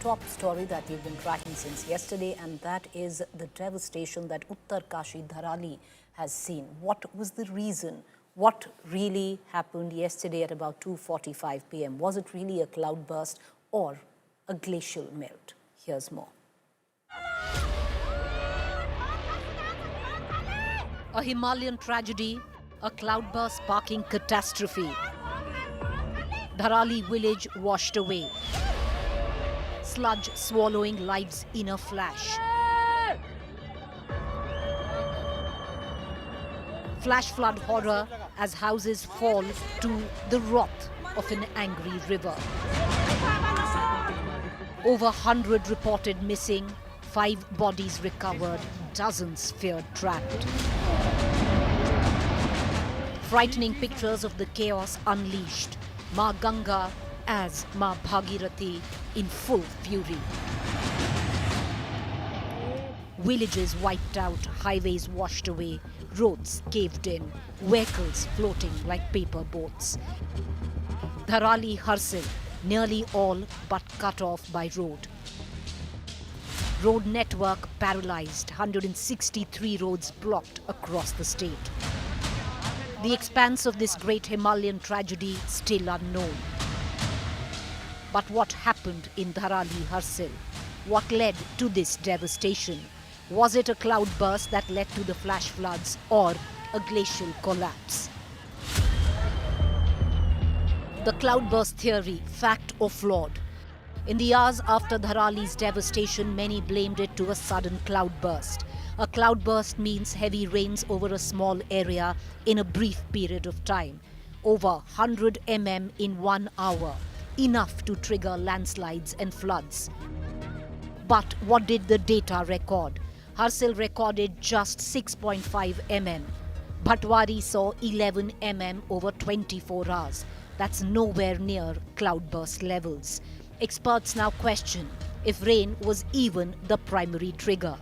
Top story that we've been tracking since yesterday, and that is the devastation that Uttarkashi Dharali has seen. What was the reason? What really happened yesterday at about 2:45 p.m.? Was it really a cloudburst or a glacial melt? Here's more. A Himalayan tragedy, a cloudburst sparking catastrophe. Dharali village washed away. Sludge swallowing lives in a flash. Flash flood horror as houses fall to the wrath of an angry river. Over 100 reported missing, 5 bodies recovered, dozens feared trapped. Frightening pictures of the chaos unleashed. Ma Ganga as Ma Bhagirathi in full fury. Villages wiped out, highways washed away, roads caved in, vehicles floating like paper boats. Dharali Harsil, nearly all but cut off by road. Road network paralyzed, 163 roads blocked across the state. The expanse of this great Himalayan tragedy still unknown. But what happened in Dharali Harsil? What led to this devastation? Was it a cloudburst that led to the flash floods or a glacial collapse? The cloudburst theory, fact or flawed? In the hours after Dharali's devastation, many blamed it to a sudden cloudburst. A cloudburst means heavy rains over a small area in a brief period of time. Over 100 mm in 1 hour. Enough to trigger landslides and floods. But what did the data record? Harsil recorded just 6.5 mm. Bhatwari saw 11 mm over 24 hours. That's nowhere near cloudburst levels. Experts now question if rain was even the primary trigger.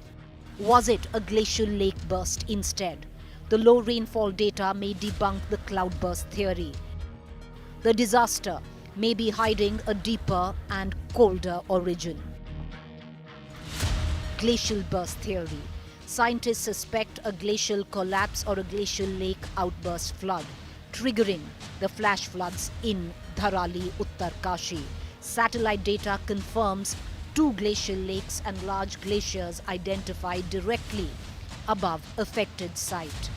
Was it a glacial lake burst instead? The low rainfall data may debunk the cloudburst theory. The disaster may be hiding a deeper and colder origin. Glacial burst theory. Scientists suspect a glacial collapse or a glacial lake outburst flood, triggering the flash floods in Dharali, Uttarkashi. Satellite data confirms 2 glacial lakes and large glaciers identified directly above affected site.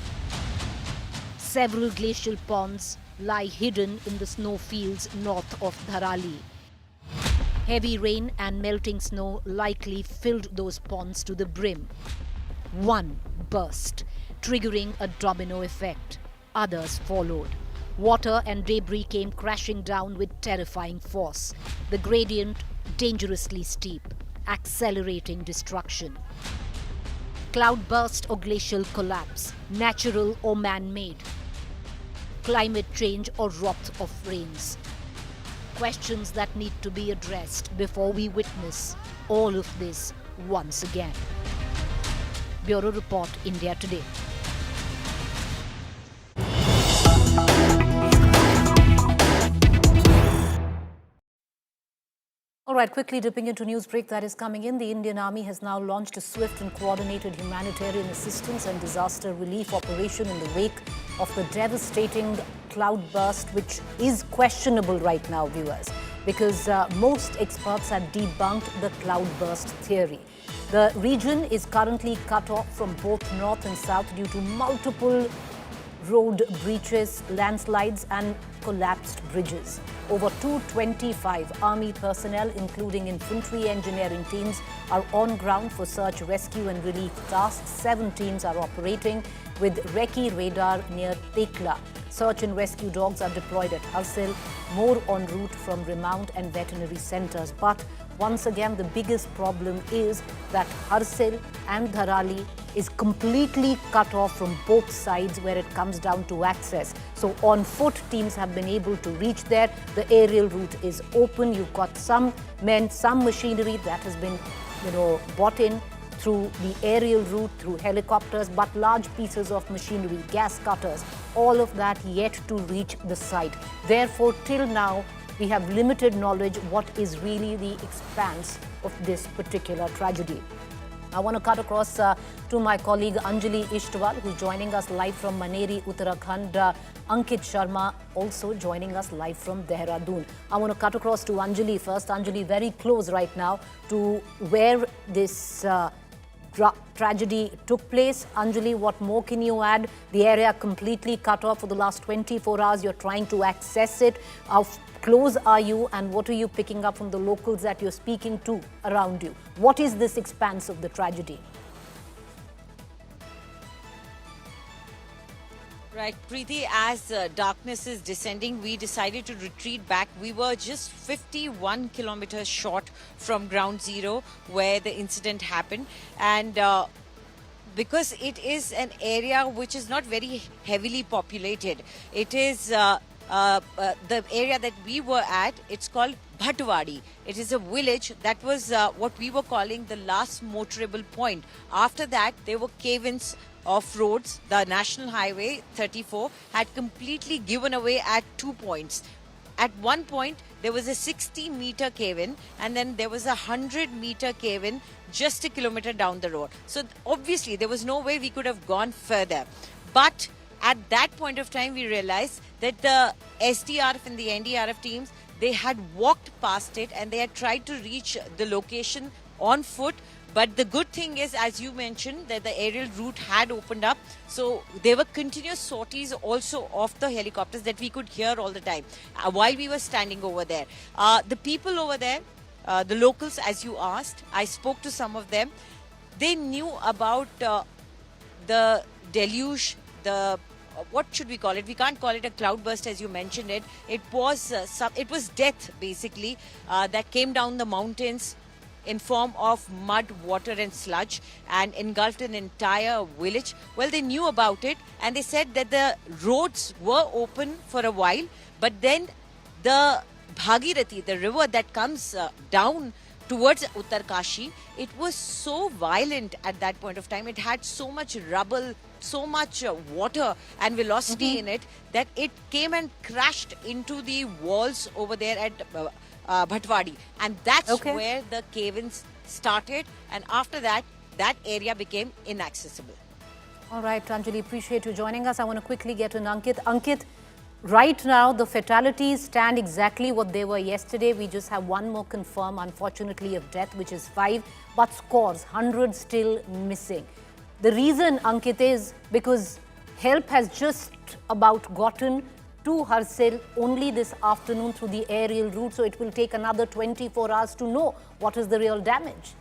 Several glacial ponds lie hidden in the snowfields north of Dharali. Heavy rain and melting snow likely filled those ponds to the brim. One burst, triggering a domino effect. Others followed. Water and debris came crashing down with terrifying force. The gradient dangerously steep, accelerating destruction. Cloudburst or glacial collapse, natural or man-made? Climate change or wrath of rains? Questions that need to be addressed before we witness all of this once again. Bureau Report, India Today. All right, quickly dipping into news break that is coming in. The Indian Army has now launched a swift and coordinated humanitarian assistance and disaster relief operation in the wake of the devastating cloudburst, which is questionable right now, viewers, because most experts have debunked the cloudburst theory. The region is currently cut off from both north and south due to multiple road breaches, landslides and collapsed bridges. Over 225 army personnel, including infantry engineering teams, are on ground for search, rescue and relief tasks. 7 teams are operating with Recce radar near Tekla. Search and rescue dogs are deployed at Harsil, more en route from Remount and veterinary centres. But once again, the biggest problem is that Harsil and Dharali is completely cut off from both sides where it comes down to access. So on foot, teams have been able to reach there. The aerial route is open. You've got some men, some machinery that has been, brought in through the aerial route, through helicopters, but large pieces of machinery, gas cutters, all of that yet to reach the site. Therefore, till now, we have limited knowledge what is really the expanse of this particular tragedy. I want to cut across to my colleague Anjali Ishtwal, who's joining us live from Maneri, Uttarakhand. Ankit Sharma also joining us live from Dehradun. I want to cut across to Anjali first. Anjali, very close right now to where this tragedy took place. Anjali, what more can you add? The area completely cut off for the last 24 hours. You're trying to access it. How close are you, and what are you picking up from the locals that you're speaking to around you? What is this expanse of the tragedy? Right, Preeti, as darkness is descending, we decided to retreat back. We were just 51 kilometers short from ground zero where the incident happened. And because it is an area which is not very heavily populated, it is the area that we were at, it's called Bhatwadi. It is a village that was what we were calling the last motorable point. After that, there were cave-ins of roads. The National Highway 34 had completely given away at 2 points. At one point, there was a 60-meter cave-in, and then there was a 100-meter cave-in just a kilometer down the road. So obviously, there was no way we could have gone further. But at that point of time, we realized that the SDRF and the NDRF teams, they had walked past it and they had tried to reach the location on foot. But the good thing is, as you mentioned, that the aerial route had opened up. So there were continuous sorties also of the helicopters that we could hear all the time while we were standing over there. The people over there, the locals, as you asked, I spoke to some of them. They knew about the deluge, what should we call it? We can't call it a cloudburst as you mentioned it. It was death basically that came down the mountains in form of mud, water and sludge and engulfed an entire village. Well, they knew about it and they said that the roads were open for a while, but then the Bhagirathi, the river that comes down towards Uttarkashi, it was so violent at that point of time. It had so much rubble, so much water and velocity in it that it came and crashed into the walls over there at Bhatwadi. And that's where the cave-ins started. And after that, that area became inaccessible. All right, Anjali, appreciate you joining us. I want to quickly get to Ankit. Ankit, right now, the fatalities stand exactly what they were yesterday. We just have one more confirmed, unfortunately, of death, which is 5, but scores, hundreds still missing. The reason, Ankit, is because help has just about gotten to Harsil only this afternoon through the aerial route. So it will take another 24 hours to know what is the real damage.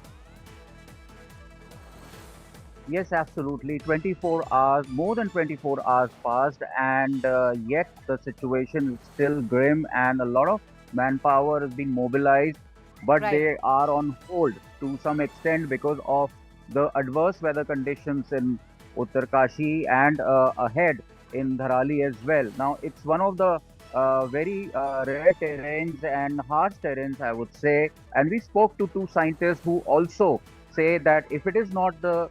Yes, absolutely. 24 hours, more than 24 hours passed, and yet the situation is still grim and a lot of manpower is being mobilized, but they are on hold to some extent because of the adverse weather conditions in Uttarkashi and ahead in Dharali as well. Now, it's one of the very rare terrains and harsh terrains, I would say. And we spoke to 2 scientists who also say that if it is not the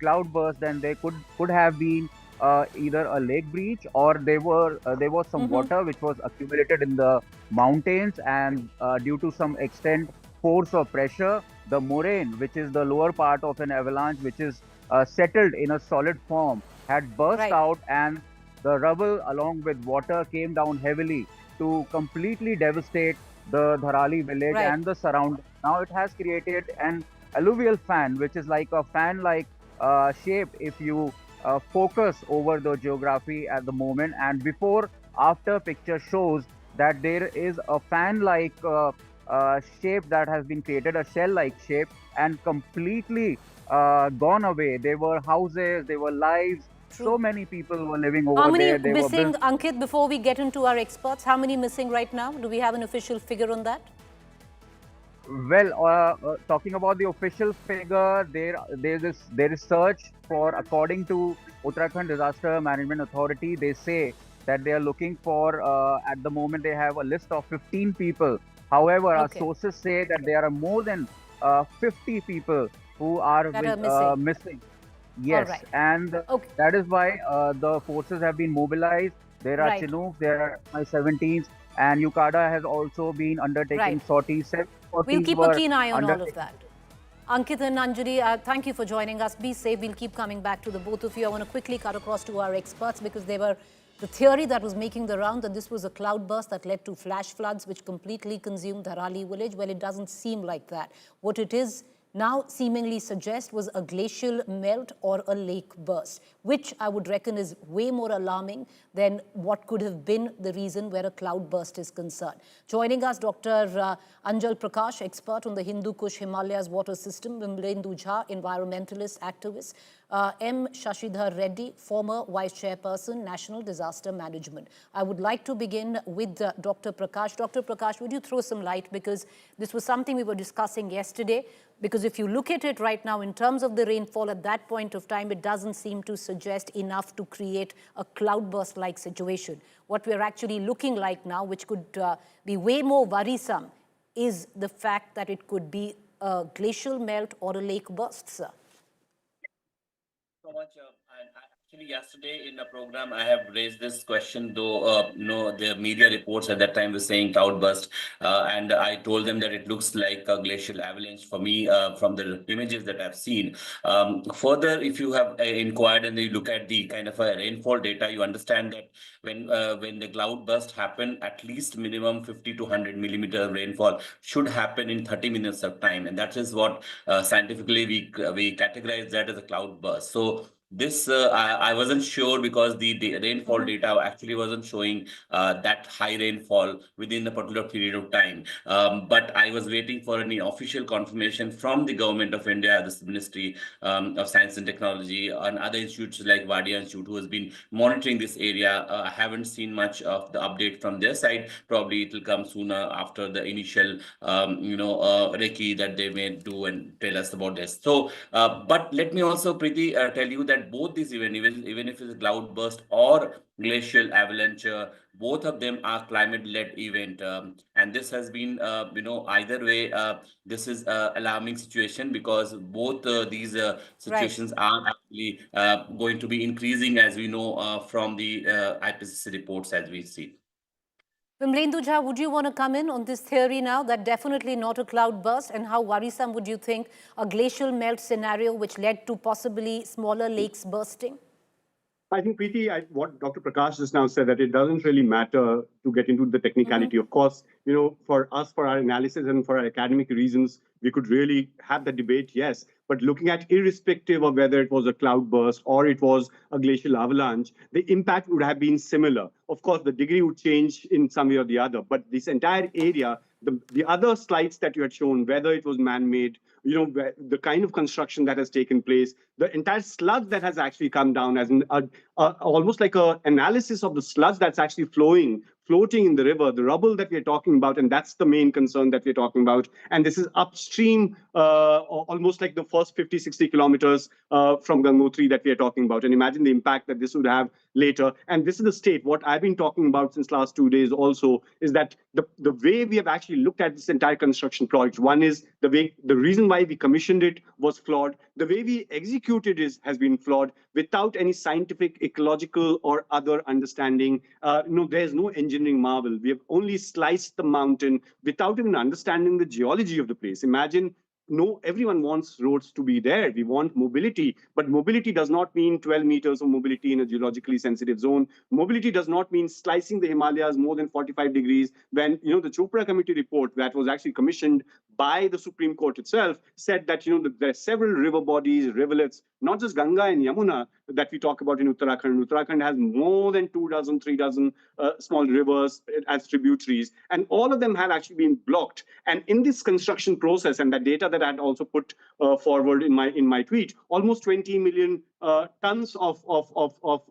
cloudburst, then there could have been either a lake breach or there was some water which was accumulated in the mountains, and due to some extent force of pressure, the moraine, which is the lower part of an avalanche, which is settled in a solid form, had burst out, and the rubble along with water came down heavily to completely devastate the Dharali village and the surroundings. Now it has created an alluvial fan, which is like a fan-like shape if you focus over the geography at the moment. And before-after picture shows that there is a fan-like shape that has been created, a shell-like shape, and completely gone away. There were houses, there were lives. So many people were living over there. How many missing, Ankit, before we get into our experts? How many missing right now? Do we have an official figure on that? Well, talking about the official figure, there is search for, according to Uttarakhand Disaster Management Authority, they say that they are looking for, at the moment they have a list of 15 people. However, our sources say that there are more than 50 people who are missing. Yes, and that is why the forces have been mobilized. There are Chinook, there are My-17s, and UCADA has also been undertaking sorties. We'll difficulties keep a were keen eye on all of undertaken. that. Ankit and Anjali, thank you for joining us. Be safe. We'll keep coming back to the both of you. I want to quickly cut across to our experts because they were the theory that was making the round that this was a cloudburst that led to flash floods which completely consumed Dharali village. Well, it doesn't seem like that. What it is now seemingly suggests was a glacial melt or a lake burst, which I would reckon is way more alarming than what could have been the reason where a cloud burst is concerned. Joining us, Dr. Anjal Prakash, expert on the Hindu Kush Himalayas water system, Vimlendu Jha, environmentalist activist, M. Shashidhar Reddy, former Vice Chairperson, National Disaster Management. I would like to begin with Dr. Prakash. Dr. Prakash, would you throw some light, because this was something we were discussing yesterday, because if you look at it right now in terms of the rainfall at that point of time, it doesn't seem to suggest enough to create a cloudburst-like situation. What we're actually looking like now, which could be way more worrisome, is the fact that it could be a glacial melt or a lake burst, sir. So much. And actually, yesterday in the program, I have raised this question, though the media reports at that time were saying cloudburst, and I told them that it looks like a glacial avalanche for me from the images that I've seen. Further, if you have inquired and you look at the kind of rainfall data, you understand that when the cloudburst happen, at least minimum 50 to 100 millimeter rainfall should happen in 30 minutes of time, and that is what scientifically we categorize that as a cloudburst. So this I wasn't sure because the rainfall data actually wasn't showing that high rainfall within a particular period of time. But I was waiting for any official confirmation from the government of India, the Ministry of Science and Technology, and other institutes like Vadia Institute, who has been monitoring this area. I haven't seen much of the update from their side. Probably it will come sooner after the initial, recce that they may do and tell us about this. So, but let me also, Preeti, tell you that both these events, even if it's a cloudburst or glacial avalanche, both of them are climate-led event, and this has been, either way, this is alarming situation because both these situations are actually going to be increasing, as we know from the IPCC reports as we see. Vimlendu Jha, would you want to come in on this theory now that definitely not a cloud burst, and how worrisome would you think a glacial melt scenario which led to possibly smaller lakes bursting? I think, Preeti, what Dr. Prakash just now said, that it doesn't really matter to get into the technicality. Of course, for us, for our analysis and for our academic reasons, we could really have the debate, yes. But looking at irrespective of whether it was a cloudburst or it was a glacial avalanche, the impact would have been similar. Of course, the degree would change in some way or the other. But this entire area, the other slides that you had shown, whether it was man-made, the kind of construction that has taken place, the entire sludge that has actually come down as almost like an analysis of the sludge that's actually floating in the river, the rubble that we're talking about, and that's the main concern that we're talking about. And this is upstream, almost like the first 50, 60 kilometers from Gangotri that we are talking about. And imagine the impact that this would have later. And this is the state. What I've been talking about since last 2 days also is that the way we have actually looked at this entire construction project, one is the reason why we commissioned it was flawed. The way we executed it has been flawed without any scientific, ecological, or other understanding. There's no engineering marvel. We have only sliced the mountain without even understanding the geology of the place. Imagine, everyone wants roads to be there. We want mobility, but mobility does not mean 12 meters of mobility in a geologically sensitive zone. Mobility does not mean slicing the Himalayas more than 45 degrees when, the Chopra committee report that was actually commissioned by the Supreme Court itself said that, there are several river bodies, rivulets, not just Ganga and Yamuna that we talk about in Uttarakhand. Uttarakhand has more than 2 dozen, 3 dozen small rivers as tributaries, and all of them have actually been blocked. And in this construction process, and that data that I had also put forward in my tweet, almost 20 million tons of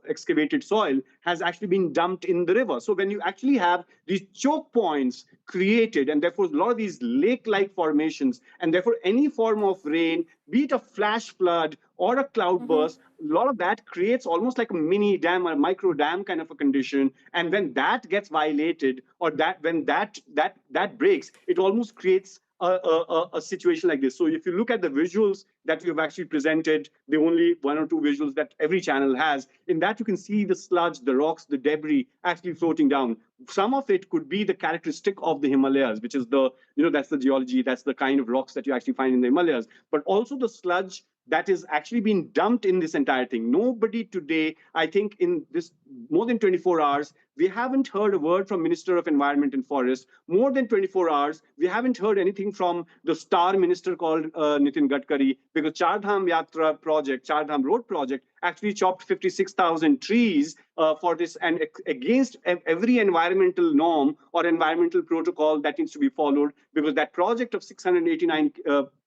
excavated soil has actually been dumped in the river. So when you actually have these choke points created, and therefore a lot of these lake-like formations, and therefore any form of rain, be it a flash flood or a cloudburst, a lot of that creates almost like a mini dam or a micro dam kind of a condition. And when that gets violated, or when that breaks, it almost creates a situation like this. So if you look at the visuals that we've actually presented, the only 1 or 2 visuals that every channel has, in that you can see the sludge, the rocks, the debris actually floating down. some of it could be the characteristic of the Himalayas, which is that's the geology, that's the kind of rocks that you actually find in the Himalayas, but also the sludge that is actually being dumped in this entire thing. Nobody today, I think in this more than 24 hours, we haven't heard a word from Minister of Environment and Forest. More than 24 hours, we haven't heard anything from the star minister called Nitin Gadkari, because Char Dham Yatra project, Char Dham Road project, actually chopped 56,000 trees for this, and against every environmental norm or environmental protocol that needs to be followed, because that project of 689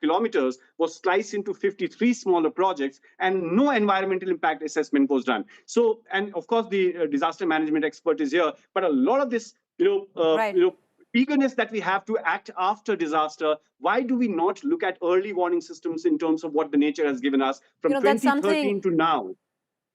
kilometers was sliced into 53 smaller projects, and no environmental impact assessment was done. So, and of course, the disaster management expert is here, but a lot of this, eagerness that we have to act after disaster, why do we not look at early warning systems in terms of what the nature has given us from 2013 to now?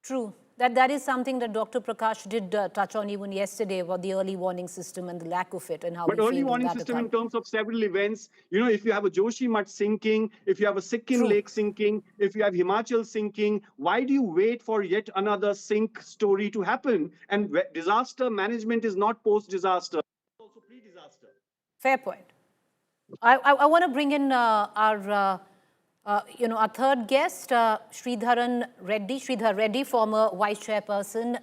True. That is something that Dr. Prakash did touch on even yesterday about the early warning system and the lack of it and how. But early warning system in terms of several events, if you have a Joshimath sinking, if you have a Sikkim lake sinking, if you have Himachal sinking, why do you wait for yet another sink story to happen? And disaster management is not post-disaster, it's also pre-disaster. Fair point. I want to bring in our third guest, Sridhar Reddy, former Vice Chairperson,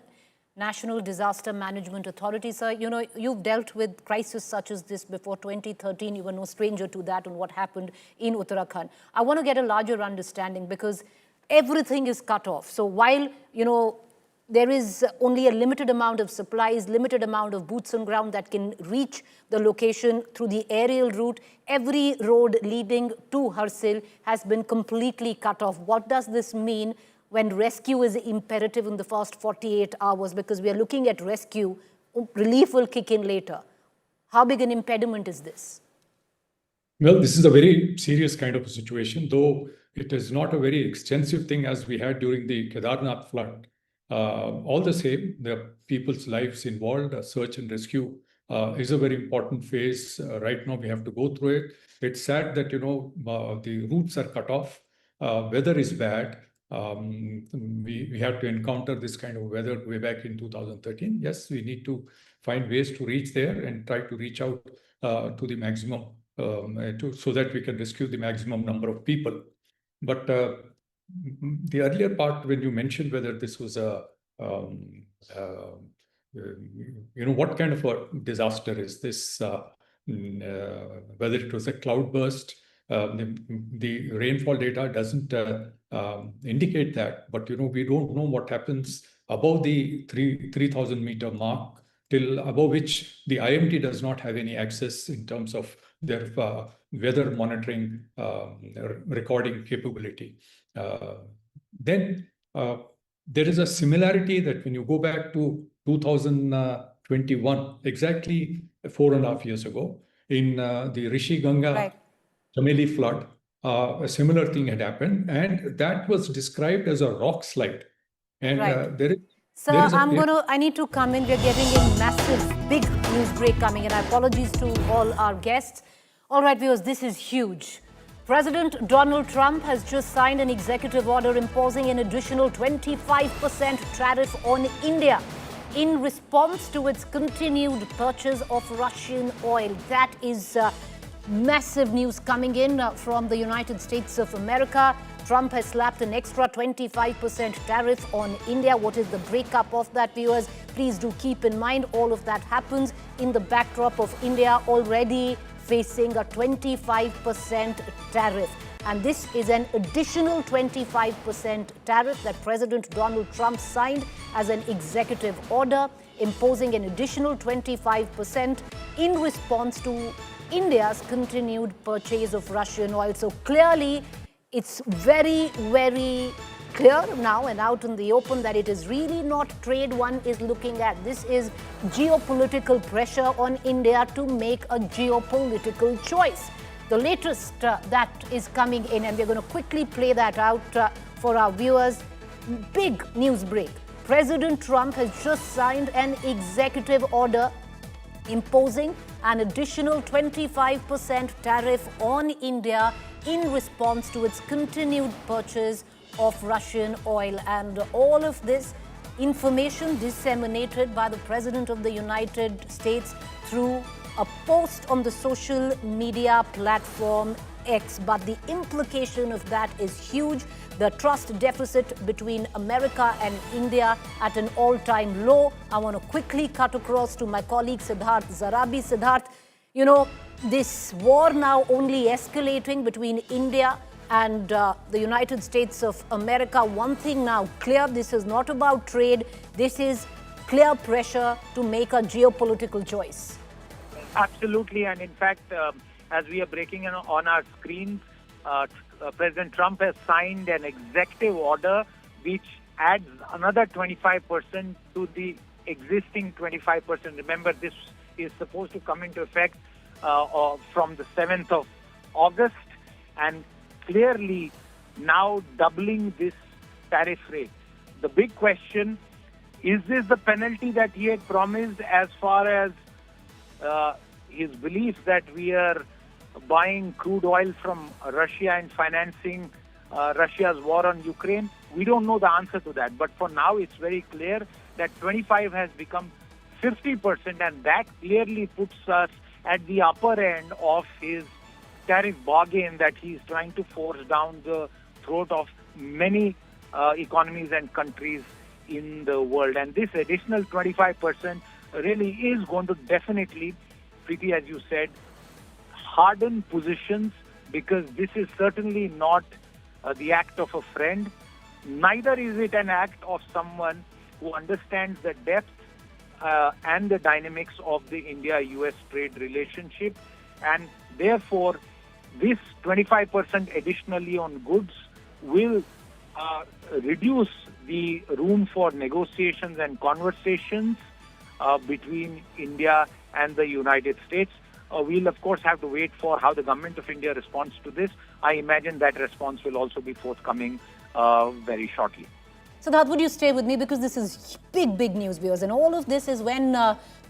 National Disaster Management Authority. Sir, you've dealt with crises such as this before 2013. You were no stranger to that and what happened in Uttarakhand. I want to get a larger understanding because everything is cut off. So while, there is only a limited amount of supplies, limited amount of boots on ground that can reach the location through the aerial route. Every road leading to Harsil has been completely cut off. What does this mean when rescue is imperative in the first 48 hours? Because we are looking at rescue, relief will kick in later. How big an impediment is this? Well, this is a very serious kind of a situation, though it is not a very extensive thing as we had during the Kedarnath flood. All the same, the people's lives involved, search and rescue is a very important phase. Right now, we have to go through it. It's sad that, the routes are cut off. Weather is bad. We had to encounter this kind of weather way back in 2013. Yes, we need to find ways to reach there and try to reach out to the maximum so that we can rescue the maximum number of people. But the earlier part, when you mentioned whether this was what kind of a disaster is this, whether it was a cloudburst, the rainfall data doesn't indicate that, but we don't know what happens above the 3,000 meter mark, till above which the IMD does not have any access in terms of their weather monitoring recording capability. Then there is a similarity that when you go back to 2021, exactly 4.5 years ago, in the Rishi Ganga Chameli flood, a similar thing had happened, and that was described as a rock slide. And Sir, I need to come in. We're getting a massive, big news break coming in. Apologies to all our guests. All right, viewers, this is huge. President Donald Trump has just signed an executive order imposing an additional 25% tariff on India in response to its continued purchase of Russian oil. That is massive news coming in from the United States of America. Trump has slapped an extra 25% tariff on India. What is the breakup of that, viewers? Please do keep in mind all of that happens in the backdrop of India already facing a 25% tariff. And this is an additional 25% tariff that President Donald Trump signed as an executive order, imposing an additional 25% in response to India's continued purchase of Russian oil. So clearly, it's very, very clear now and out in the open that it is really not trade one is looking at. This is geopolitical pressure on India to make a geopolitical choice. The latest that is coming in, and we're going to quickly play that out for our viewers. Big news break. President Trump has just signed an executive order imposing an additional 25% tariff on India in response to its continued purchase of Russian oil. And all of this information disseminated by the President of the United States through a post on the social media platform X. But the implication of that is huge. The trust deficit between America and India at an all-time low. I want to quickly cut across to my colleague Siddharth Zarabi. Siddharth, you know, this war now only escalating between India and the United States of America. One thing now clear, this is not about trade. This is clear pressure to make a geopolitical choice. Absolutely. And in fact, as we are breaking on our screens, President Trump has signed an executive order which adds another 25% to the existing 25%. Remember, this is supposed to come into effect from the 7th of August, and clearly now doubling this tariff rate. The big question, is this the penalty that he had promised as far as his belief that we are buying crude oil from Russia and financing Russia's war on Ukraine? We don't know the answer to that. But for now, it's very clear that 25 has become 50%, and that clearly puts us at the upper end of his tariff bargain that he's trying to force down the throat of many economies and countries in the world. And this additional 25% really is going to definitely, Preeti, as you said, harden positions, because this is certainly not the act of a friend. Neither is it an act of someone who understands the depth and the dynamics of the India-US trade relationship. And therefore, this 25% additionally on goods will reduce the room for negotiations and conversations between India and the United States. We'll, of course, have to wait for how the government of India responds to this. I imagine that response will also be forthcoming very shortly. Siddharth, would you stay with me? Because this is big news, viewers. And all of this is when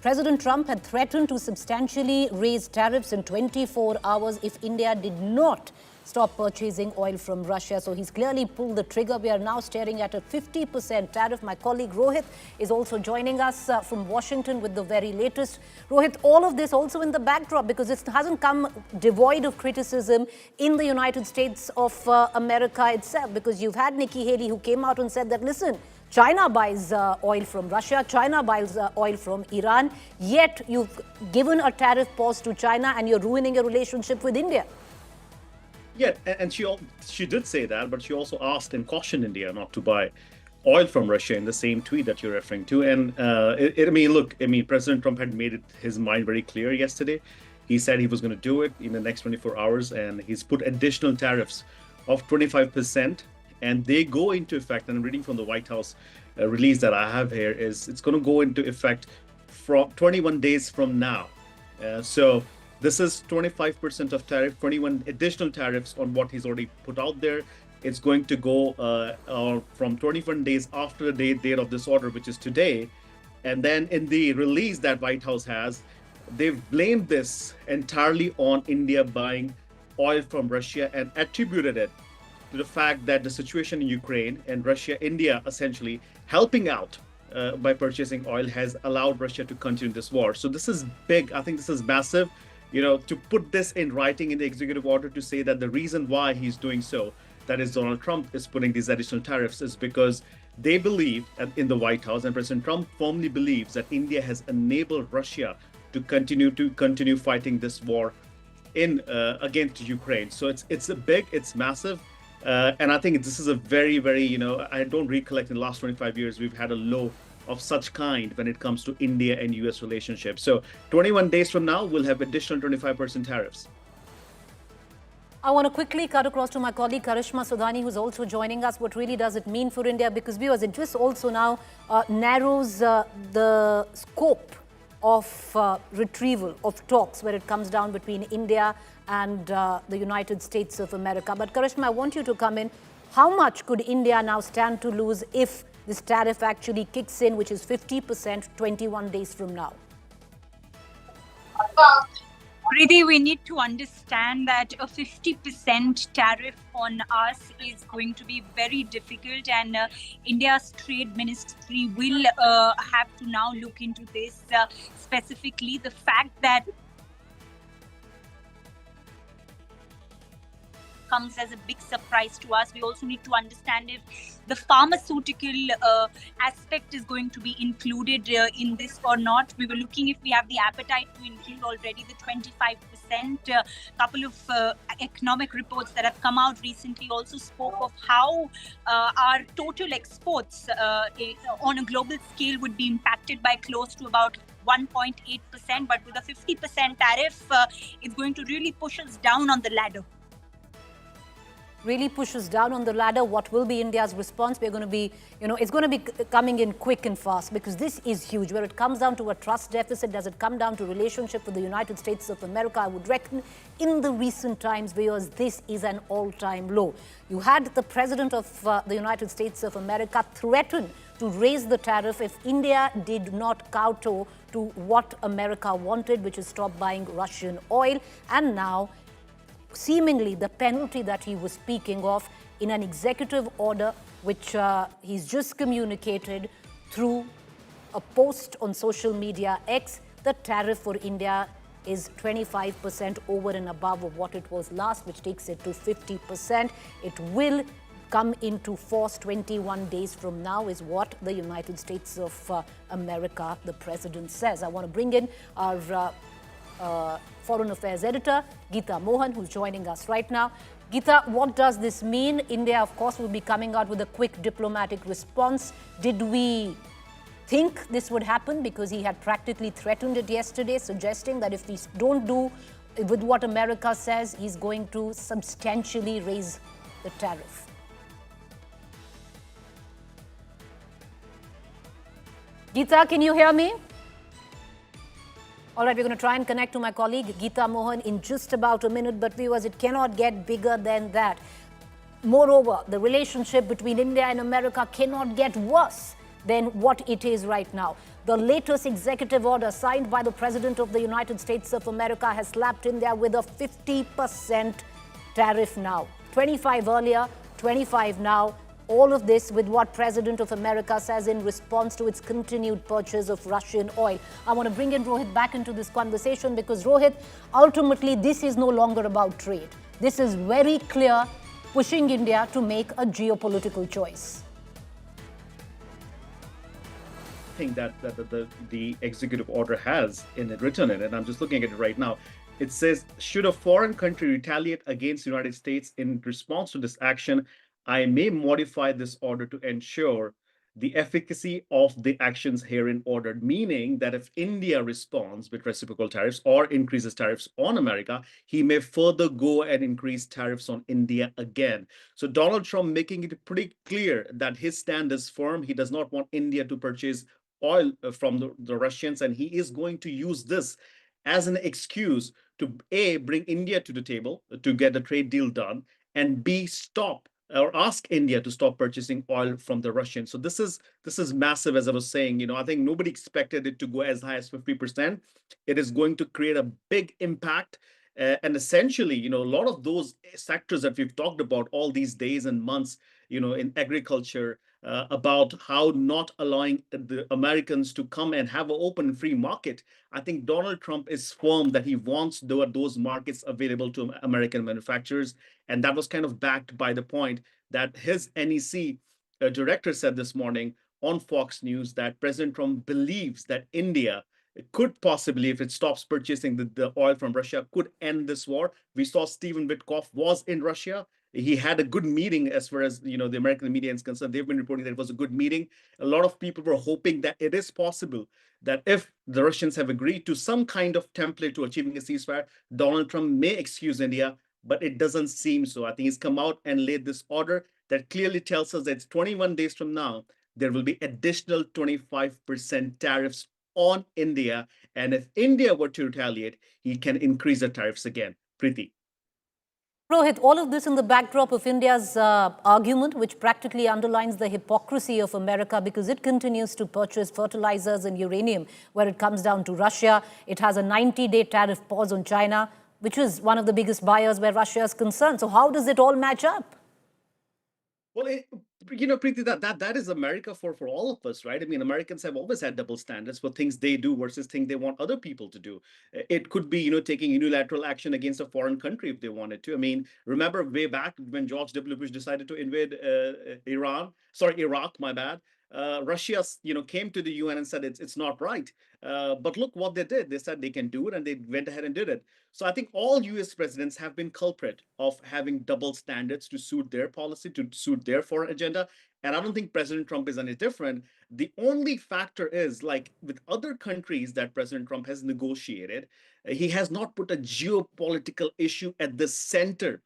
President Trump had threatened to substantially raise tariffs in 24 hours if India did not stop purchasing oil from Russia. So he's clearly pulled the trigger. We are now staring at a 50% tariff. My colleague Rohit is also joining us from Washington with the very latest. Rohit, all of this also in the backdrop, because it hasn't come devoid of criticism in the United States of America itself, because you've had Nikki Haley who came out and said that, listen, China buys oil from Russia, China buys oil from Iran, yet you've given a tariff pause to China and you're ruining your relationship with India. Yeah, and she did say that, but she also asked and cautioned India not to buy oil from Russia in the same tweet that you're referring to. And President Trump had made his mind very clear yesterday. He said he was going to do it in the next 24 hours, and he's put additional tariffs of 25%, and they go into effect. And I'm reading from the White House release that I have here, is it's going to go into effect from 21 days from now. So this is 25% of tariff, 21 additional tariffs on what he's already put out there. It's going to go from 21 days after the date of this order, which is today. And then in the release that White House has, they've blamed this entirely on India buying oil from Russia and attributed it to the fact that the situation in Ukraine and Russia, India essentially helping out by purchasing oil has allowed Russia to continue this war. So this is big. I think this is massive. You know, to put this in writing in the executive order to say that the reason why he's doing so, that is Donald Trump is putting these additional tariffs, is because they believe in the White House, and President Trump firmly believes that India has enabled Russia to continue fighting this war against Ukraine. So it's massive. And I think this is a very, I don't recollect in the last 25 years, we've had a low of such kind when it comes to India and US relationship. So 21 days from now, we'll have additional 25% tariffs. I want to quickly cut across to my colleague Karishma Sudhani, who's also joining us. What really does it mean for India? Because viewers, it just also now narrows the scope of retrieval of talks where it comes down between India and the United States of America. But Karishma, I want you to come in. How much could India now stand to lose if this tariff actually kicks in, which is 50%, 21 days from now? Preeti, we need to understand that a 50% tariff on us is going to be very difficult, and India's trade ministry will have to now look into this specifically. The fact that comes as a big surprise to us. We also need to understand if the pharmaceutical aspect is going to be included in this or not. We were looking if we have the appetite to include already the 25%. Couple of economic reports that have come out recently also spoke of how our total exports on a global scale would be impacted by close to about 1.8%, but with a 50% tariff, it's going to really push us down on the ladder. Really pushes down on the ladder. What will be India's response? We're going to be, it's going to be coming in quick and fast, because this is huge. Where it comes down to a trust deficit, does it come down to relationship with the United States of America? I would reckon in the recent times, because this is an all-time low. You had the president of the United States of America threaten to raise the tariff if India did not kowtow to what America wanted, which is stop buying Russian oil. And now, seemingly the penalty that he was speaking of in an executive order, which he's just communicated through a post on social media X, the tariff for India is 25% over and above of what it was last, which takes it to 50%. It will come into force 21 days from now, is what the United States of America, the president, says. I want to bring in our Foreign Affairs editor, Geeta Mohan, who's joining us right now. Geeta, what does this mean? India, of course, will be coming out with a quick diplomatic response. Did we think this would happen? Because he had practically threatened it yesterday, suggesting that if we don't do with what America says, he's going to substantially raise the tariff. Geeta, can you hear me? All right, we're going to try and connect to my colleague Geeta Mohan in just about a minute, but viewers, it cannot get bigger than that. Moreover, the relationship between India and America cannot get worse than what it is right now. The latest executive order signed by the President of the United States of America has slapped India with a 50% tariff now. 25 earlier, 25 now. All of this with what President of America says in response to its continued purchase of Russian oil. I want to bring in Rohit back into this conversation, because Rohit, ultimately this is no longer about trade. This is very clear, pushing India to make a geopolitical choice. Thing that the executive order has in it, written in it, and I'm just looking at it right now. It says, should a foreign country retaliate against the United States in response to this action, I may modify this order to ensure the efficacy of the actions herein ordered, meaning that if India responds with reciprocal tariffs or increases tariffs on America, he may further go and increase tariffs on India again. So Donald Trump making it pretty clear that his stand is firm. He does not want India to purchase oil from the Russians, and he is going to use this as an excuse to A, bring India to the table to get a trade deal done, and B, stop or ask India to stop purchasing oil from the Russians. So this is massive, as I was saying. I think nobody expected it to go as high as 50%. It is going to create a big impact. And essentially, a lot of those sectors that we've talked about all these days and months, in agriculture, about how not allowing the Americans to come and have an open free market. I think Donald Trump is firm that he wants those markets available to American manufacturers. And that was kind of backed by the point that his NEC director said this morning on Fox News that President Trump believes that India could possibly, if it stops purchasing the oil from Russia, could end this war. We saw Stephen Witkoff was in Russia. He had a good meeting as far as the American media is concerned. They've been reporting that it was a good meeting. A lot of people were hoping that it is possible that if the Russians have agreed to some kind of template to achieving a ceasefire, Donald Trump may excuse India, but it doesn't seem so. I think he's come out and laid this order that clearly tells us that it's 21 days from now, there will be additional 25% tariffs on India. And if India were to retaliate, he can increase the tariffs again. Preeti. Rohit, all of this in the backdrop of India's argument, which practically underlines the hypocrisy of America because it continues to purchase fertilizers and uranium where it comes down to Russia. It has a 90-day tariff pause on China, which is one of the biggest buyers where Russia is concerned. So how does it all match up? Well, Preeti, that is America for all of us, right? I mean, Americans have always had double standards for things they do versus things they want other people to do. It could be, taking unilateral action against a foreign country if they wanted to. I mean, remember way back when George W. Bush decided to invade Iraq, my bad. Russia, came to the UN and said it's not right. But look what they did. They said they can do it, and they went ahead and did it. So I think all US presidents have been culprit of having double standards to suit their policy, to suit their foreign agenda. And I don't think President Trump is any different. The only factor is, like with other countries that President Trump has negotiated, he has not put a geopolitical issue at the center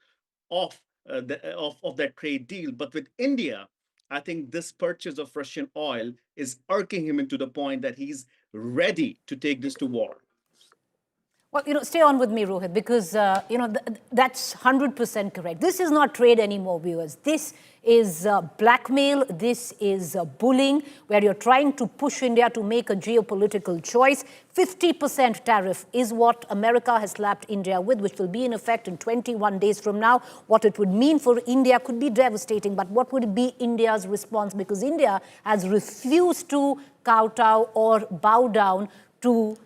of of that trade deal. But with India, I think this purchase of Russian oil is irking him into the point that he's ready to take this to war. Well, stay on with me, Rohit, because, that's 100% correct. This is not trade anymore, viewers. This is blackmail. This is bullying, where you're trying to push India to make a geopolitical choice. 50% tariff is what America has slapped India with, which will be in effect in 21 days from now. What it would mean for India could be devastating, but what would be India's response? Because India has refused to kowtow or bow down to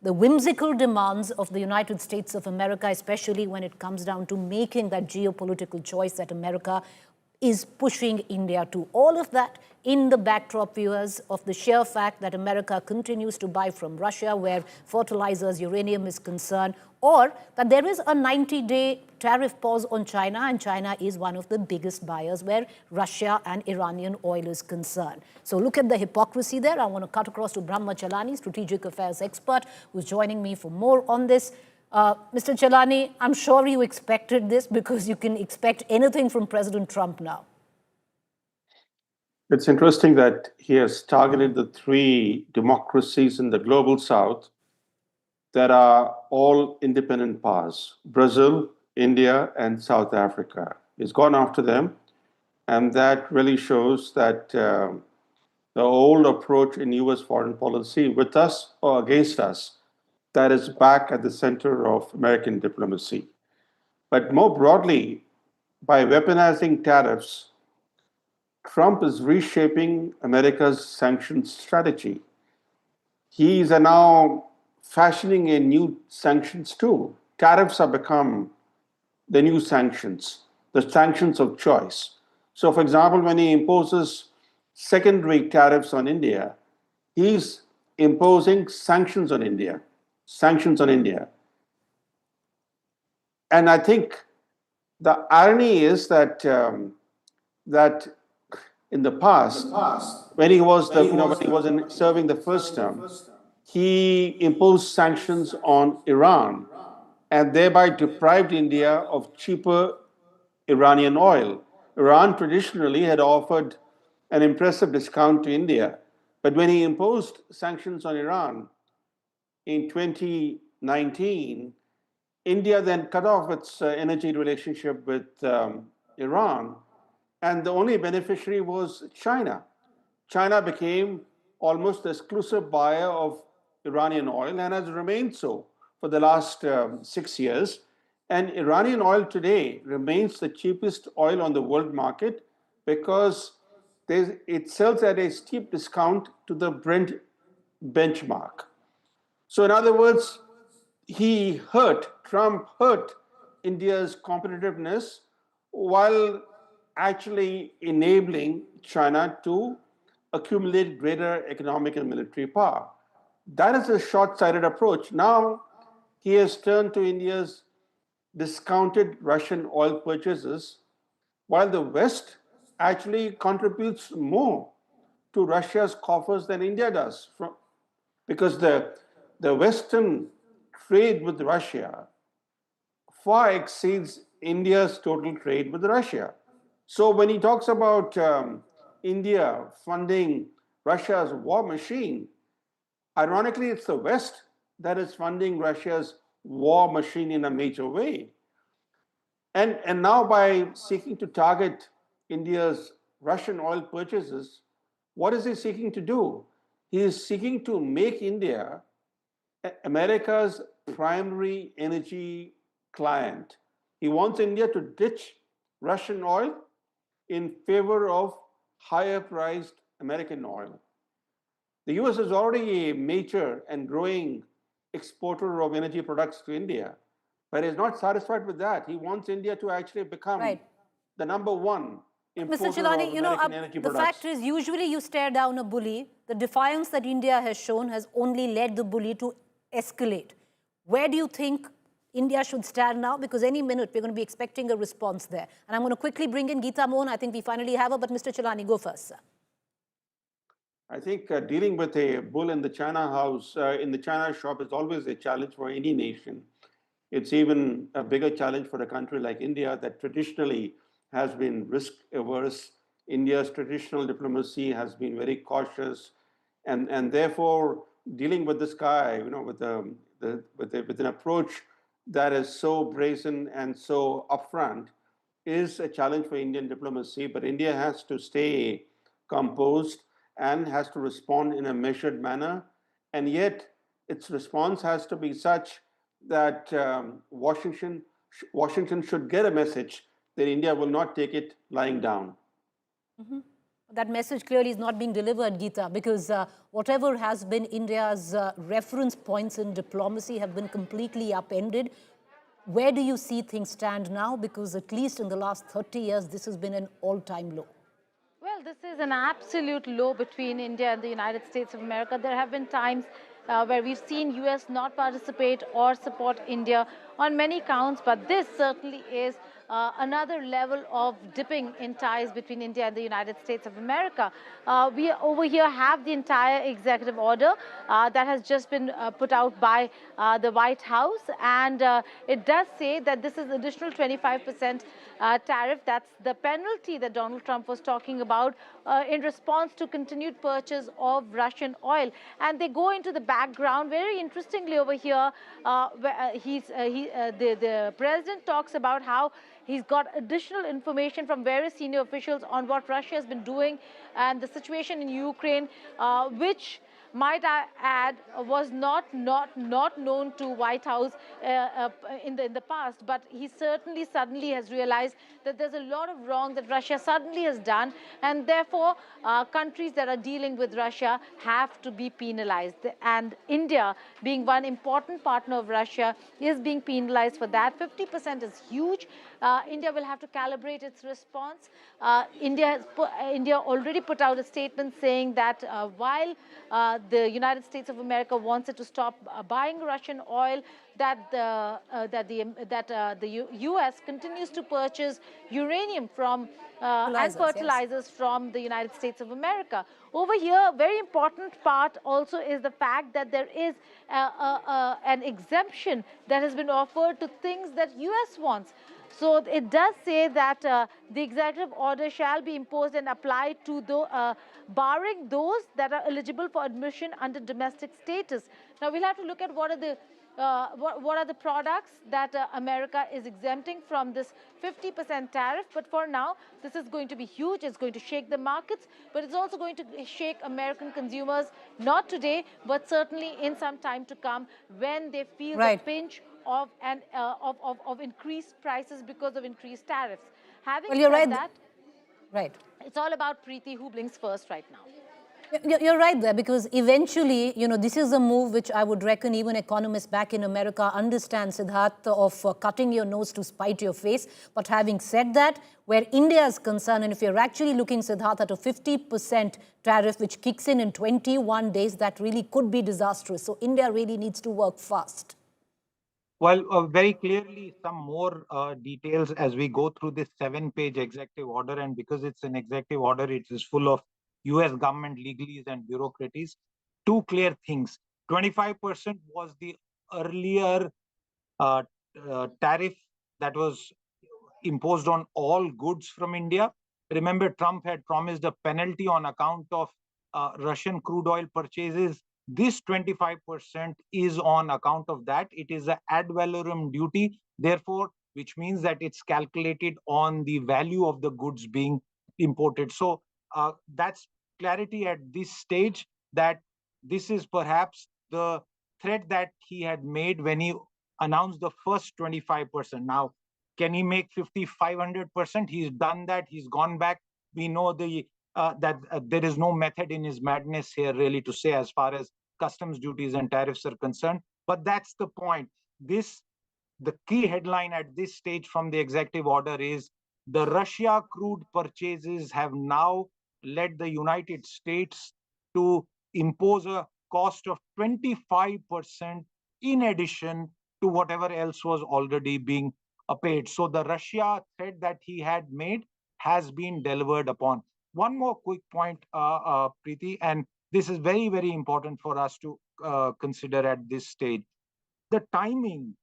the whimsical demands of the United States of America, especially when it comes down to making that geopolitical choice that America is pushing India to. All of that in the backdrop, viewers, of the sheer fact that America continues to buy from Russia where fertilizers, uranium is concerned, or that there is a 90-day tariff pause on China, and China is one of the biggest buyers where Russia and Iranian oil is concerned. So look at the hypocrisy there. I want to cut across to Brahma Chalani, strategic affairs expert, who's joining me for more on this. Mr. Chalani, I'm sure you expected this because you can expect anything from President Trump now. It's interesting that he has targeted the three democracies in the global south that are all independent powers: Brazil, India, and South Africa. He's gone after them, and that really shows that the old approach in US foreign policy, with us or against us, that is back at the center of American diplomacy. But more broadly, by weaponizing tariffs, Trump is reshaping America's sanctions strategy. He's now fashioning a new sanctions tool. Tariffs have become the new sanctions, the sanctions of choice. So, for example, when he imposes secondary tariffs on India, he's imposing sanctions on India. And I think the irony is that that in the past, when he was serving the first term, he imposed sanctions on Iran and thereby deprived India of cheaper Iranian oil. Iran traditionally had offered an impressive discount to India, but when he imposed sanctions on Iran in 2019, India then cut off its energy relationship with Iran, and the only beneficiary was China. China became almost the exclusive buyer of Iranian oil and has remained so for the last 6 years. And Iranian oil today remains the cheapest oil on the world market because it sells at a steep discount to the Brent benchmark. So in other words, Trump hurt India's competitiveness while actually enabling China to accumulate greater economic and military power. That is a short-sighted approach. Now he has turned to India's discounted Russian oil purchases, while the West actually contributes more to Russia's coffers than India does, because the Western trade with Russia far exceeds India's total trade with Russia. So when he talks about India funding Russia's war machine, ironically, it's the West that is funding Russia's war machine in a major way. And now by seeking to target India's Russian oil purchases, what is he seeking to do? He is seeking to make India America's primary energy client. He wants India to ditch Russian oil in favor of higher priced American oil. The US is already a major and growing exporter of energy products to India, but is not satisfied with that. He wants India to actually become the number one Mr. importer Chilani, of American energy the products. fact is usually you stare down a bully. The defiance that India has shown has only led the bully to escalate. Where do you think India should stand now? Because any minute we're going to be expecting a response there. And I'm going to quickly bring in Geeta Mohan. I think we finally have her, but Mr. Chilani, go first, sir. I think dealing with a bull in the China house, in the China shop is always a challenge for any nation. It's even a bigger challenge for a country like India that traditionally has been risk averse. India's traditional diplomacy has been very cautious, and therefore dealing with this guy, with an approach that is so brazen and so upfront, is a challenge for Indian diplomacy. But India has to stay composed and has to respond in a measured manner, and yet its response has to be such that Washington should get a message that India will not take it lying down. That message clearly is not being delivered, Geeta, because whatever has been India's reference points in diplomacy have been completely upended. Where do you see things stand now? Because at least in the last 30 years, this has been an all-time low. Well, this is an absolute low between India and the United States of America. There have been times where we've seen US not participate or support India on many counts, but this certainly is another level of dipping in ties between India and the United States of America. We over here have the entire executive order that has just been put out by the White House, and it does say that this is additional 25% tariff. That's the penalty that Donald Trump was talking about in response to continued purchase of Russian oil. And they go into the background very interestingly over here. The president talks about how he's got additional information from various senior officials on what Russia has been doing and the situation in Ukraine, which, might I add, was not known to White House in the past. But he suddenly has realized that there's a lot of wrong that Russia suddenly has done, and therefore countries that are dealing with Russia have to be penalized. And India, being one important partner of Russia, is being penalized for that. 50% is huge. India will have to calibrate its response. India already put out a statement saying that while the United States of America wants it to stop buying Russian oil, that the U.S. continues to purchase uranium from and fertilizers from the United States of America. Over here, a very important part also is the fact that there is an exemption that has been offered to things that U.S. wants. So it does say that the executive order shall be imposed and applied to barring those that are eligible for admission under domestic status. Now we'll have to look at what are the products that America is exempting from this 50% tariff. But for now, this is going to be huge. It's going to shake the markets, but it's also going to shake American consumers, not today, but certainly in some time to come, when they feel the pinch of increased prices because of increased tariffs. Having said that, it's all about Preeti, who blinks first right now. You're right there, because eventually, this is a move which I would reckon even economists back in America understand, Siddharth, of cutting your nose to spite your face. But having said that, where India is concerned, and if you're actually looking, Siddharth, at a 50% tariff which kicks in 21 days, that really could be disastrous. So India really needs to work fast. Well, very clearly, some more details as we go through this 7-page executive order. And because it's an executive order, it is full of US government legalese and bureaucracies. Two clear things. 25% was the earlier tariff that was imposed on all goods from India. Remember, Trump had promised a penalty on account of Russian crude oil purchases. This 25% is on account of that. It is an ad valorem duty. Therefore, which means that it's calculated on the value of the goods being imported. So that's clarity at this stage that this is perhaps the threat that he had made when he announced the first 25%. Now, can he make 5,500%? He's done that. He's gone back. We know that there is no method in his madness here really to say as far as customs duties and tariffs are concerned. But that's the point. The key headline at this stage from the executive order is the Russia crude purchases have now led the United States to impose a cost of 25% in addition to whatever else was already being paid. So the Russia threat that he had made has been delivered upon. One more quick point, Preeti, and this is very, very important for us to consider at this stage. The timing,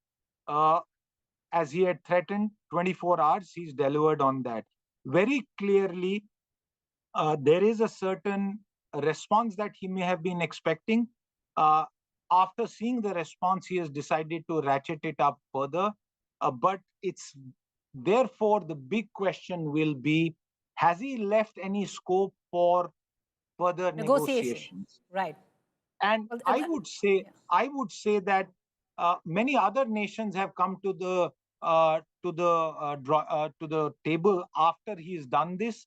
as he had threatened, 24 hours, he's delivered on that. Very clearly, there is a certain response that he may have been expecting. After seeing the response, he has decided to ratchet it up further. But it's therefore the big question will be, has he left any scope for further negotiations? Right. And Well, I would say that many other nations have come to the table after he's done this.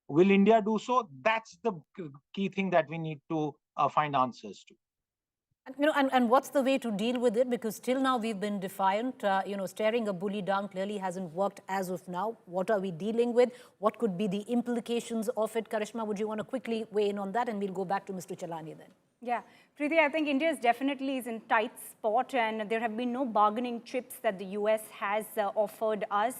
Will India do so? That's the key thing that we need to find answers to. And what's the way to deal with it? Because till now we've been defiant. Staring a bully down clearly hasn't worked as of now. What are we dealing with? What could be the implications of it? Karishma, would you want to quickly weigh in on that? And we'll go back to Mr. Chalani then. Yeah, Preeti, I think India is definitely in tight spot, and there have been no bargaining chips that the US has offered us.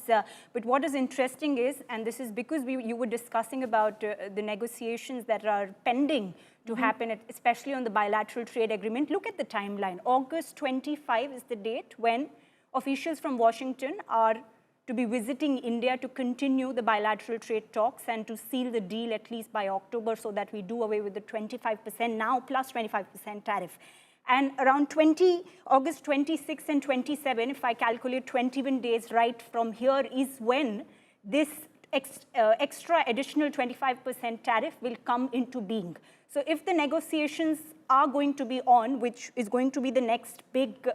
But what is interesting is, and this is because you were discussing about the negotiations that are pending to happen, especially on the bilateral trade agreement. Look at the timeline. August 25 is the date when officials from Washington are to be visiting India to continue the bilateral trade talks and to seal the deal at least by October so that we do away with the 25% now plus 25% tariff. And around August 26 and 27, if I calculate 21 days right from here, is when this extra additional 25% tariff will come into being. So if the negotiations are going to be on, which is going to be the next big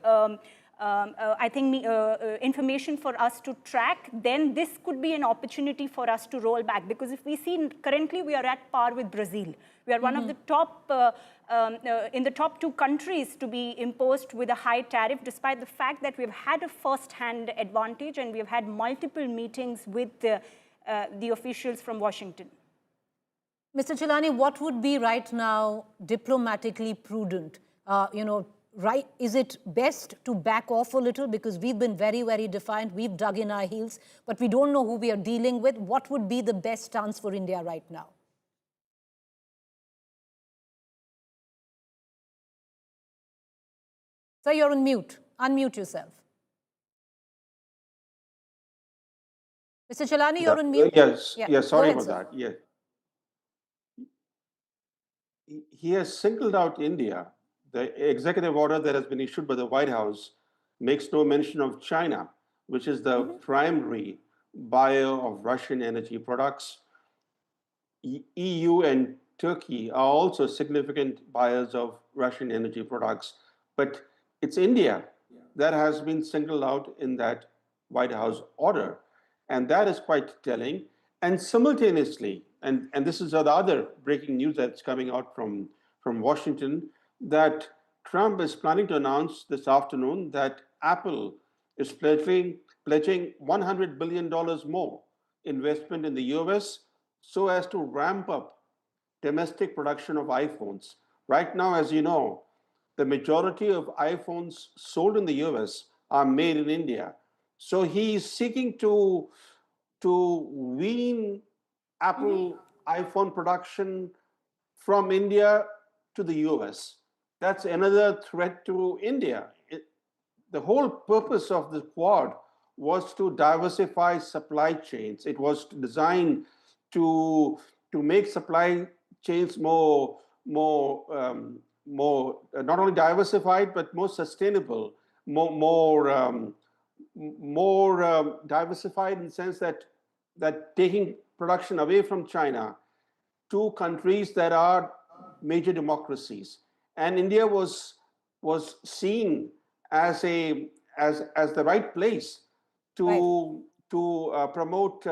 I think information for us to track, then this could be an opportunity for us to roll back. Because if we see currently we are at par with Brazil. We are one of the top, in the top 2 countries to be imposed with a high tariff, despite the fact that we've had a first-hand advantage and we've had multiple meetings with the officials from Washington. Mr. Chalani, what would be right now diplomatically prudent? Right, is it best to back off a little because we've been very, very defiant, we've dug in our heels, but we don't know who we are dealing with? What would be the best stance for India right now? Sir, you're on mute. Unmute yourself. Mr. Chalani, you're on mute. Yes, Yeah. yes, sorry Go ahead, about that. Yeah. He has singled out India. The executive order that has been issued by the White House makes no mention of China, which is the primary buyer of Russian energy products. EU and Turkey are also significant buyers of Russian energy products. But it's India that has been singled out in that White House order. And that is quite telling. And simultaneously, and this is the other breaking news that's coming out from Washington, that Trump is planning to announce this afternoon that Apple is pledging $100 billion more investment in the US so as to ramp up domestic production of iPhones. Right now, as you know, the majority of iPhones sold in the US are made in India. So he is seeking to wean Apple iPhone production from India to the US. That's another threat to India. The whole purpose of the Quad was to diversify supply chains. It was designed to make supply chains more not only diversified but more sustainable, more more diversified in the sense that taking production away from China to countries that are major democracies, and India was seen as the right place to promote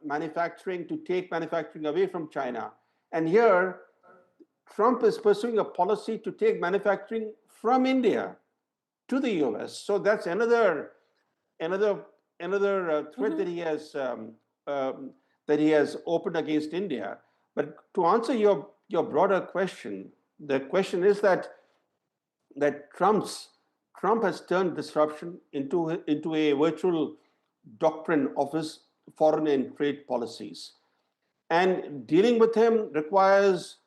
manufacturing, to take manufacturing away from China. And here, Trump is pursuing a policy to take manufacturing from India to the US. So that's another threat that he has opened against India. But to answer your broader question, the question is that Trump has turned disruption into a virtual doctrine of his foreign and trade policies. And dealing with him requires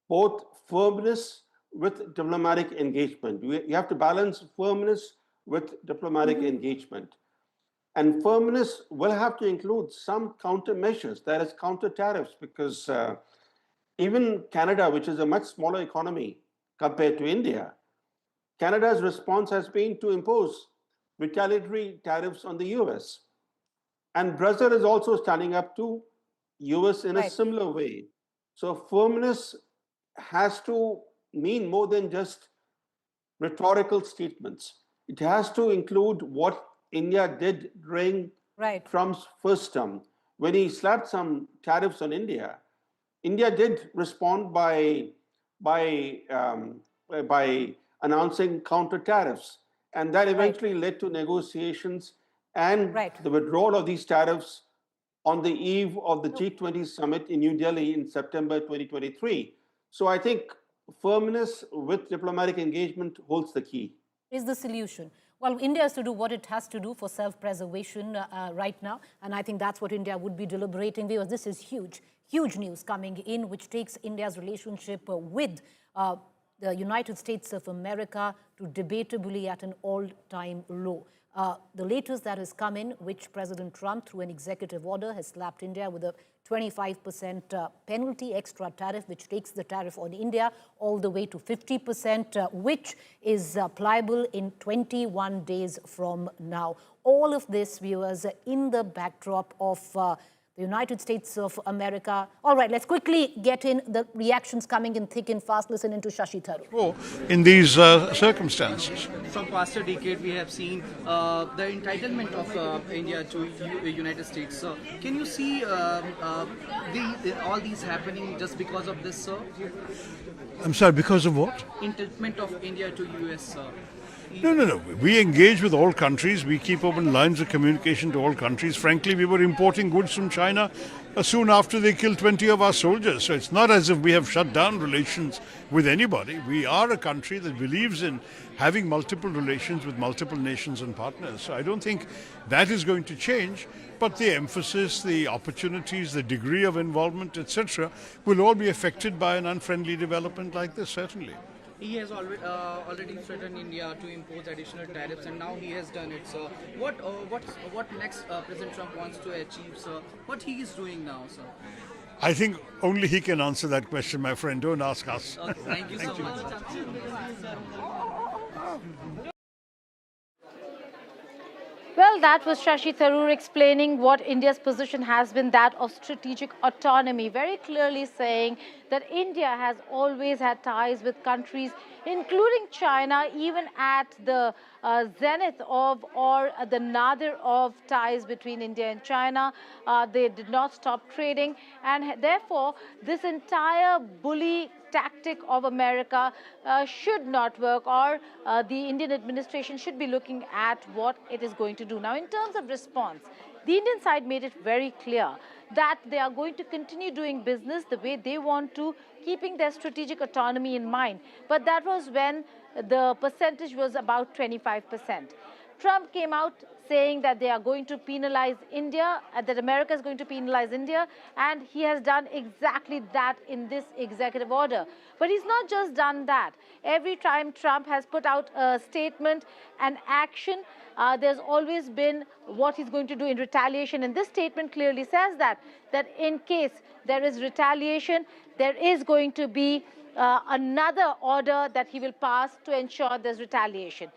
both firmness with diplomatic engagement. You have to balance firmness with diplomatic engagement. And firmness will have to include some countermeasures, that is, counter tariffs, because even Canada, which is a much smaller economy compared to India, Canada's response has been to impose retaliatory tariffs on the US. And Brazil is also standing up to US in a similar way. So firmness has to mean more than just rhetorical statements. It has to include what India did during Trump's first term. When he slapped some tariffs on India, India did respond by announcing counter tariffs. And that eventually led to negotiations and the withdrawal of these tariffs on the eve of the G20 summit in New Delhi in September 2023. So I think firmness with diplomatic engagement holds the key. Is the solution? Well, India has to do what it has to do for self-preservation right now. And I think that's what India would be deliberating. Because this is huge, huge news coming in, which takes India's relationship with the United States of America to debatably at an all-time low. The latest that has come in, which President Trump, through an executive order, has slapped India with a 25% penalty extra tariff, which takes the tariff on India all the way to 50%, which is pliable in 21 days from now. All of this, viewers, in the backdrop of the United States of America. All right, let's quickly get in the reactions coming in thick and fast. Listen into Shashi Tharoor. In these circumstances. From past a decade, we have seen the entitlement of India to United States. So, can you see all these happening just because of this, sir? I'm sorry, because of what? Entitlement of India to US, sir. No. We engage with all countries. We keep open lines of communication to all countries. Frankly, we were importing goods from China soon after they killed 20 of our soldiers. So it's not as if we have shut down relations with anybody. We are a country that believes in having multiple relations with multiple nations and partners. So I don't think that is going to change. But the emphasis, the opportunities, the degree of involvement, etc., will all be affected by an unfriendly development like this, certainly. He has already threatened India to impose additional tariffs, and now he has done it. So, what next President Trump wants to achieve, sir? What he is doing now, sir? I think only he can answer that question, my friend. Don't ask us. Thank you so much. Well, that was Shashi Tharoor explaining what India's position has been, that of strategic autonomy, very clearly saying that India has always had ties with countries, including China, even at the zenith of or the nadir of ties between India and China. They did not stop trading, and therefore this entire bully tactic of America should not work, or the Indian administration should be looking at what it is going to do. Now, in terms of response, the Indian side made it very clear that they are going to continue doing business the way they want to, keeping their strategic autonomy in mind. But that was when the percentage was about 25%. Trump came out saying that they are going to penalize India, that America is going to penalize India, and he has done exactly that in this executive order. But he's not just done that. Every time Trump has put out a statement, an action, there's always been what he's going to do in retaliation. And this statement clearly says that in case there is retaliation, there is going to be another order that he will pass to ensure there's retaliation.